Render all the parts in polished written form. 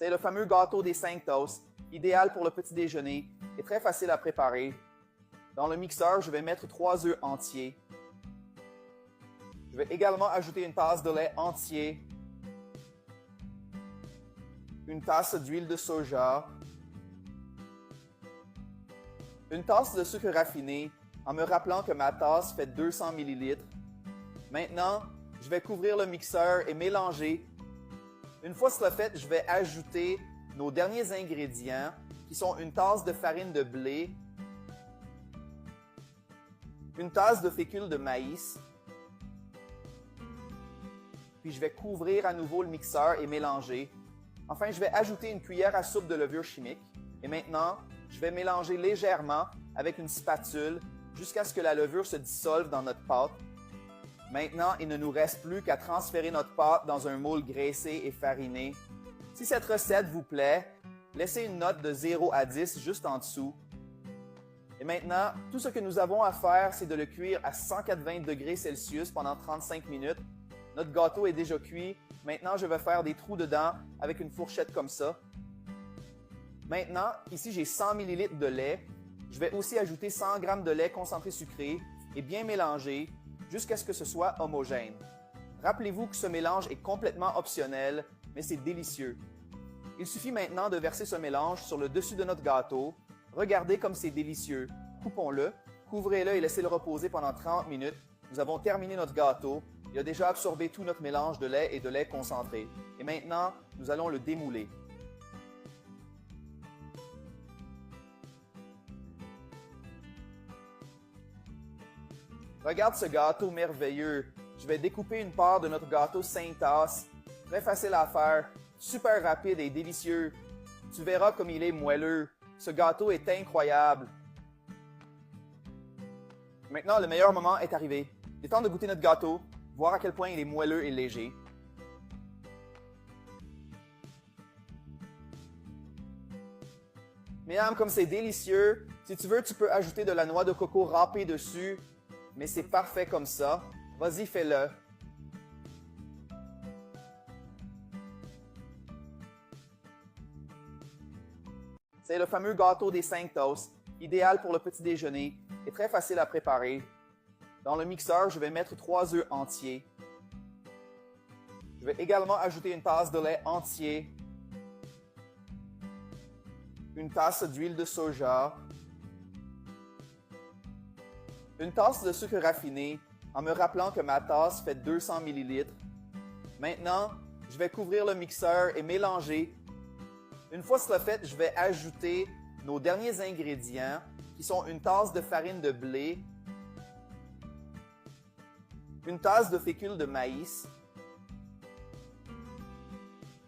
C'est le fameux gâteau des 5 toasts, idéal pour le petit déjeuner et très facile à préparer. Dans le mixeur, je vais mettre 3 œufs entiers. Je vais également ajouter une tasse de lait entier, une tasse d'huile de soja, une tasse de sucre raffiné, en me rappelant que ma tasse fait 200 ml. Maintenant, je vais couvrir le mixeur et mélanger. Une fois cela fait, je vais ajouter nos derniers ingrédients, qui sont une tasse de farine de blé, une tasse de fécule de maïs, puis je vais couvrir à nouveau le mixeur et mélanger. Enfin, je vais ajouter une cuillère à soupe de levure chimique. Et maintenant, je vais mélanger légèrement avec une spatule jusqu'à ce que la levure se dissolve dans notre pâte. Maintenant, il ne nous reste plus qu'à transférer notre pâte dans un moule graissé et fariné. Si cette recette vous plaît, laissez une note de 0 à 10 juste en dessous. Et maintenant, tout ce que nous avons à faire, c'est de le cuire à 180 degrés Celsius pendant 35 minutes. Notre gâteau est déjà cuit. Maintenant, je vais faire des trous dedans avec une fourchette comme ça. Maintenant, ici, j'ai 100 ml de lait. Je vais aussi ajouter 100 g de lait concentré sucré et bien mélanger jusqu'à ce que ce soit homogène. Rappelez-vous que ce mélange est complètement optionnel, mais c'est délicieux. Il suffit maintenant de verser ce mélange sur le dessus de notre gâteau. Regardez comme c'est délicieux. Coupons-le, couvrez-le et laissez-le reposer pendant 30 minutes. Nous avons terminé notre gâteau. Il a déjà absorbé tout notre mélange de lait et de lait concentré. Et maintenant, nous allons le démouler. Regarde ce gâteau merveilleux. Je vais découper une part de notre gâteau 5 tasses. Très facile à faire, super rapide et délicieux. Tu verras comme il est moelleux. Ce gâteau est incroyable. Maintenant, le meilleur moment est arrivé. Il est temps de goûter notre gâteau, voir à quel point il est moelleux et léger. Miam, comme c'est délicieux. Si tu veux, tu peux ajouter de la noix de coco râpée dessus. Mais c'est parfait comme ça. Vas-y, fais-le. C'est le fameux gâteau des 5 toasts, idéal pour le petit déjeuner et très facile à préparer. Dans le mixeur, je vais mettre 3 œufs entiers. Je vais également ajouter une tasse de lait entier, une tasse d'huile de soja, une tasse de sucre raffiné, en me rappelant que ma tasse fait 200 ml. Maintenant, je vais couvrir le mixeur et mélanger. Une fois cela fait, je vais ajouter nos derniers ingrédients, qui sont une tasse de farine de blé, une tasse de fécule de maïs,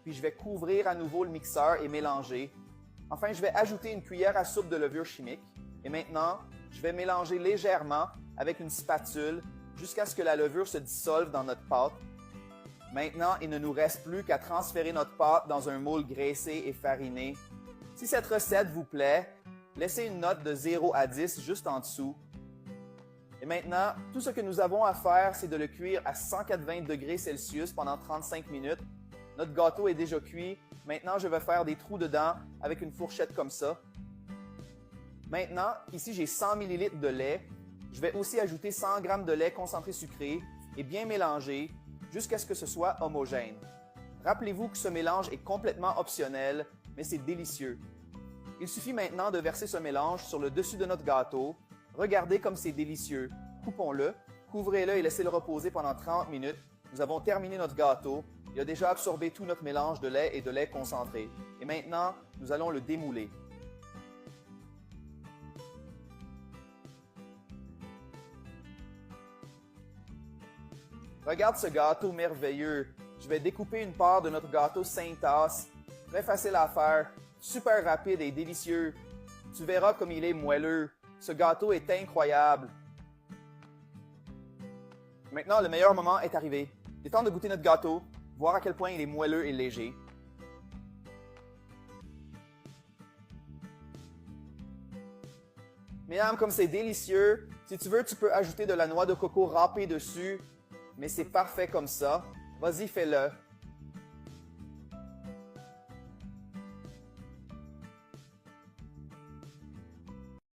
puis je vais couvrir à nouveau le mixeur et mélanger. Enfin, je vais ajouter une cuillère à soupe de levure chimique. Et maintenant, je vais mélanger légèrement avec une spatule jusqu'à ce que la levure se dissolve dans notre pâte. Maintenant, il ne nous reste plus qu'à transférer notre pâte dans un moule graissé et fariné. Si cette recette vous plaît, laissez une note de 0 à 10 juste en dessous. Et maintenant, tout ce que nous avons à faire, c'est de le cuire à 180 degrés Celsius pendant 35 minutes. Notre gâteau est déjà cuit. Maintenant, je vais faire des trous dedans avec une fourchette comme ça. Maintenant, ici, j'ai 100 ml de lait. Je vais aussi ajouter 100 g de lait concentré sucré et bien mélanger jusqu'à ce que ce soit homogène. Rappelez-vous que ce mélange est complètement optionnel, mais c'est délicieux. Il suffit maintenant de verser ce mélange sur le dessus de notre gâteau. Regardez comme c'est délicieux. Coupons-le, couvrez-le et laissez-le reposer pendant 30 minutes. Nous avons terminé notre gâteau. Il a déjà absorbé tout notre mélange de lait et de lait concentré. Et maintenant, nous allons le démouler. Regarde ce gâteau merveilleux. Je vais découper une part de notre gâteau 5 tasses. Très facile à faire, super rapide et délicieux. Tu verras comme il est moelleux. Ce gâteau est incroyable. Maintenant, le meilleur moment est arrivé. Il est temps de goûter notre gâteau, voir à quel point il est moelleux et léger. Miam, comme c'est délicieux. Si tu veux, tu peux ajouter de la noix de coco râpée dessus. Mais c'est parfait comme ça. Vas-y, fais-le.